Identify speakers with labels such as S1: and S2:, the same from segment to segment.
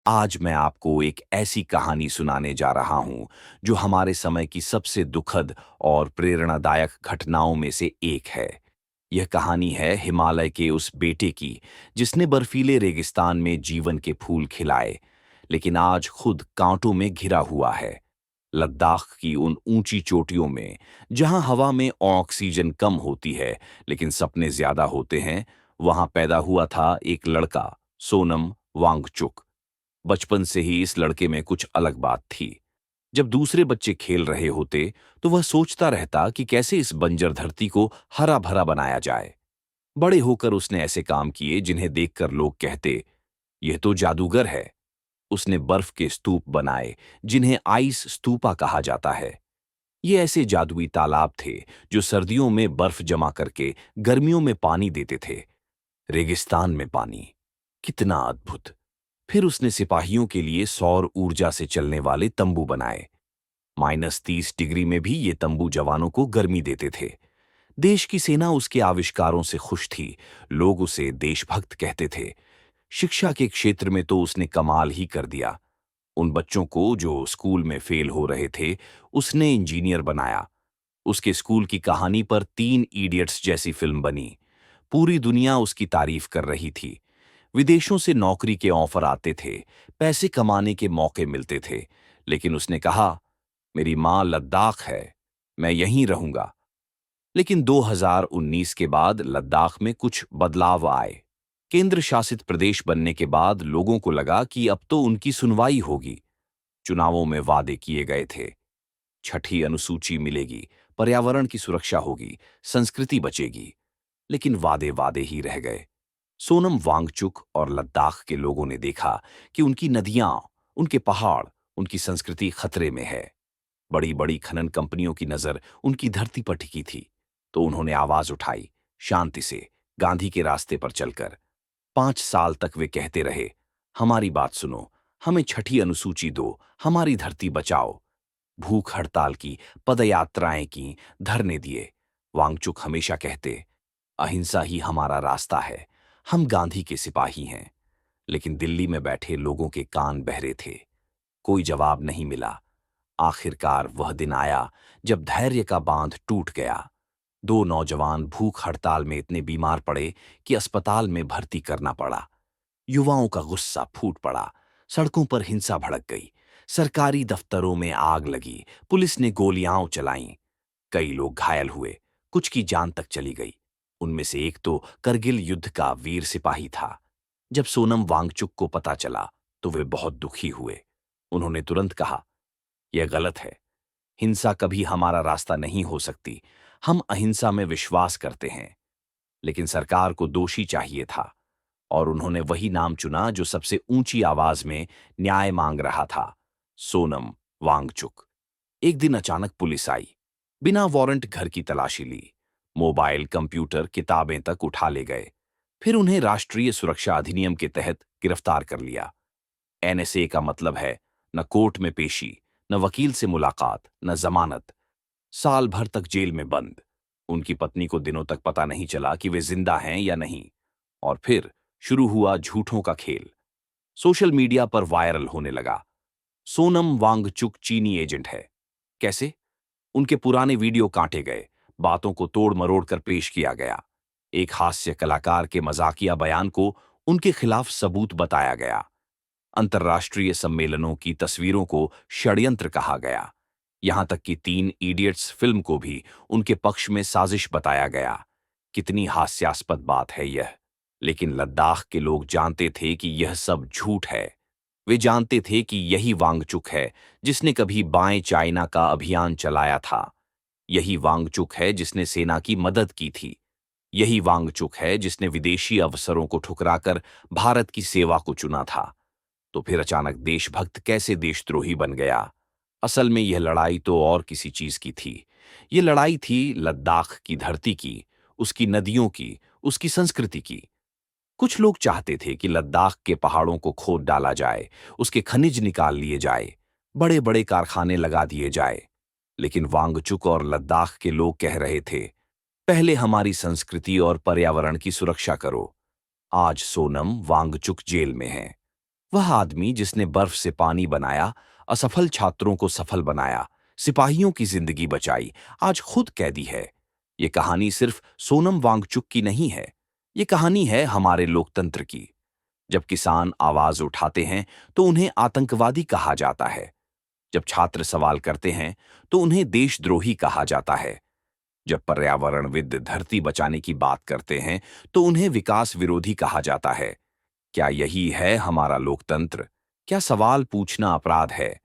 S1: आज मैं आपको एक ऐसी कहानी सुनाने जा रहा हूं जो हमारे समय की सबसे दुखद और प्रेरणादायक घटनाओं में से एक है। यह कहानी है हिमालय के उस बेटे की जिसने बर्फीले रेगिस्तान में जीवन के फूल खिलाए, लेकिन आज खुद कांटों में घिरा हुआ है। लद्दाख की उन ऊंची चोटियों में जहां हवा में ऑक्सीजन कम होती है लेकिन सपने ज्यादा होते हैं, वहां पैदा हुआ था एक लड़का, सोनम वांगचुक। बचपन से ही इस लड़के में कुछ अलग बात थी। जब दूसरे बच्चे खेल रहे होते तो वह सोचता रहता कि कैसे इस बंजर धरती को हरा भरा बनाया जाए। बड़े होकर उसने ऐसे काम किए जिन्हें देखकर लोग कहते, यह तो जादूगर है। उसने बर्फ के स्तूप बनाए जिन्हें आइस स्तूपा कहा जाता है। ये ऐसे जादुई तालाब थे जो सर्दियों में बर्फ जमा करके गर्मियों में पानी देते थे। रेगिस्तान में पानी, कितना अद्भुत। फिर उसने सिपाहियों के लिए सौर ऊर्जा से चलने वाले तंबू बनाए। -30 डिग्री में भी ये तंबू जवानों को गर्मी देते थे। देश की सेना उसके आविष्कारों से खुश थी। लोग उसे देशभक्त कहते थे। शिक्षा के क्षेत्र में तो उसने कमाल ही कर दिया। उन बच्चों को जो स्कूल में फेल हो रहे थे, उसने इंजीनियर बनाया। उसके स्कूल की कहानी पर 3 इडियट्स जैसी फिल्म बनी। पूरी दुनिया उसकी तारीफ कर रही थी। विदेशों से नौकरी के ऑफर आते थे, पैसे कमाने के मौके मिलते थे, लेकिन उसने कहा, मेरी मां लद्दाख है, मैं यहीं रहूंगा। लेकिन 2019 के बाद लद्दाख में कुछ बदलाव आए। केंद्र शासित प्रदेश बनने के बाद लोगों को लगा कि अब तो उनकी सुनवाई होगी। चुनावों में वादे किए गए थे, छठी अनुसूची मिलेगी, पर्यावरण की सुरक्षा होगी, संस्कृति बचेगी, लेकिन वादे वादे ही रह गए। सोनम वांगचुक और लद्दाख के लोगों ने देखा कि उनकी नदियां, उनके पहाड़, उनकी संस्कृति खतरे में है। बड़ी बड़ी खनन कंपनियों की नजर उनकी धरती पर टिकी थी, तो उन्होंने आवाज उठाई, शांति से, गांधी के रास्ते पर चलकर। 5 साल तक वे कहते रहे, हमारी बात सुनो, हमें छठी अनुसूची दो, हमारी धरती बचाओ। भूख हड़ताल की, पदयात्राएं की, धरने दिए। वांगचुक हमेशा कहते, अहिंसा ही हमारा रास्ता है, हम गांधी के सिपाही हैं। लेकिन दिल्ली में बैठे लोगों के कान बहरे थे। कोई जवाब नहीं मिला। आखिरकार वह दिन आया जब धैर्य का बांध टूट गया। 2 नौजवान भूख हड़ताल में इतने बीमार पड़े कि अस्पताल में भर्ती करना पड़ा। युवाओं का गुस्सा फूट पड़ा। सड़कों पर हिंसा भड़क गई। सरकारी दफ्तरों में आग लगी। पुलिस ने गोलियां चलाईं। कई लोग घायल हुए, कुछ की जान तक चली गई। उनमें से एक तो करगिल युद्ध का वीर सिपाही था। जब सोनम वांगचुक को पता चला तो वे बहुत दुखी हुए। उन्होंने तुरंत कहा, यह गलत है, हिंसा कभी हमारा रास्ता नहीं हो सकती, हम अहिंसा में विश्वास करते हैं। लेकिन सरकार को दोषी चाहिए था, और उन्होंने वही नाम चुना जो सबसे ऊंची आवाज में न्याय मांग रहा था, सोनम वांगचुक। एक दिन अचानक पुलिस आई। बिना वारंट घर की तलाशी ली। मोबाइल, कंप्यूटर, किताबें तक उठा ले गए। फिर उन्हें राष्ट्रीय सुरक्षा अधिनियम के तहत गिरफ्तार कर लिया। एनएसए का मतलब है न कोर्ट में पेशी, न वकील से मुलाकात, न जमानत। साल भर तक जेल में बंद। उनकी पत्नी को दिनों तक पता नहीं चला कि वे जिंदा हैं या नहीं। और फिर शुरू हुआ झूठों का खेल। सोशल मीडिया पर वायरल होने लगा, सोनम वांगचुक चीनी एजेंट है। कैसे? उनके पुराने वीडियो काटे गए, बातों को तोड़ मरोड़ कर पेश किया गया। एक हास्य कलाकार के मजाकिया बयान को उनके खिलाफ सबूत बताया गया। अंतर्राष्ट्रीय सम्मेलनों की तस्वीरों को षड्यंत्र कहा गया। यहां तक कि 3 इडियट्स फिल्म को भी उनके पक्ष में साजिश बताया गया। कितनी हास्यास्पद बात है यह। लेकिन लद्दाख के लोग जानते थे कि यह सब झूठ है। वे जानते थे कि यही वांगचुक है जिसने कभी बाएं चाइना का अभियान चलाया था। यही वांगचुक है जिसने सेना की मदद की थी। यही वांगचुक है जिसने विदेशी अवसरों को ठुकराकर भारत की सेवा को चुना था। तो फिर अचानक देशभक्त कैसे देशद्रोही बन गया? असल में यह लड़ाई तो और किसी चीज की थी। यह लड़ाई थी लद्दाख की धरती की, उसकी नदियों की, उसकी संस्कृति की। कुछ लोग चाहते थे कि लद्दाख के पहाड़ों को खोद डाला जाए, उसके खनिज निकाल लिए जाए, बड़े बड़े कारखाने लगा दिए जाए। लेकिन वांगचुक और लद्दाख के लोग कह रहे थे, पहले हमारी संस्कृति और पर्यावरण की सुरक्षा करो। आज सोनम वांगचुक जेल में है। वह आदमी जिसने बर्फ से पानी बनाया, असफल छात्रों को सफल बनाया, सिपाहियों की जिंदगी बचाई, आज खुद कैदी है। ये कहानी सिर्फ सोनम वांगचुक की नहीं है, ये कहानी है हमारे लोकतंत्र की। जब किसान आवाज उठाते हैं तो उन्हें आतंकवादी कहा जाता है। जब छात्र सवाल करते हैं तो उन्हें देशद्रोही कहा जाता है। जब पर्यावरणविद धरती बचाने की बात करते हैं तो उन्हें विकास विरोधी कहा जाता है। क्या यही है हमारा लोकतंत्र? क्या सवाल पूछना अपराध है?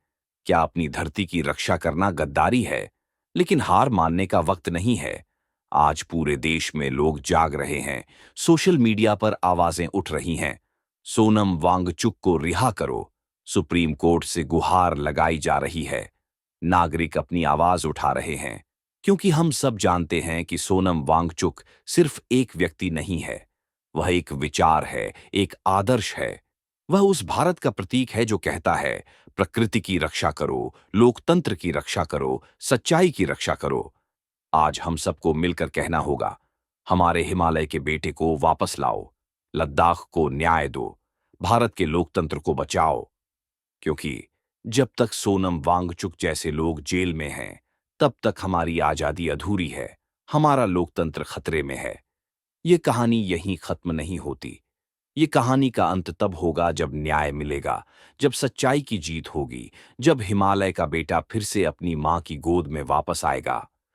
S1: क्या अपनी धरती की रक्षा करना गद्दारी है? लेकिन हार मानने का वक्त नहीं है। आज पूरे देश में लोग जाग रहे हैं, सोशल मीडिया पर आवाजें उठ रही हैं। सोनम वांगचुक को रिहा करो। सुप्रीम कोर्ट से गुहार लगाई जा रही है। नागरिक अपनी आवाज उठा रहे हैं, क्योंकि हम सब जानते हैं कि सोनम वांगचुक सिर्फ एक व्यक्ति नहीं है। वह एक विचार है, एक आदर्श है। वह उस भारत का प्रतीक है जो कहता है, प्रकृति की रक्षा करो, लोकतंत्र की रक्षा करो, सच्चाई की रक्षा करो। आज हम सबको मिलकर कहना होगा, हमारे हिमालय के बेटे को वापस लाओ, लद्दाख को न्याय दो, भारत के लोकतंत्र को बचाओ। क्योंकि जब तक सोनम वांगचुक जैसे लोग जेल में हैं, तब तक हमारी आजादी अधूरी है, हमारा लोकतंत्र खतरे में है। ये कहानी यहीं खत्म नहीं होती। ये कहानी का अंत तब होगा जब न्याय मिलेगा, जब सच्चाई की जीत होगी, जब हिमालय का बेटा फिर से अपनी मां की गोद में वापस आएगा।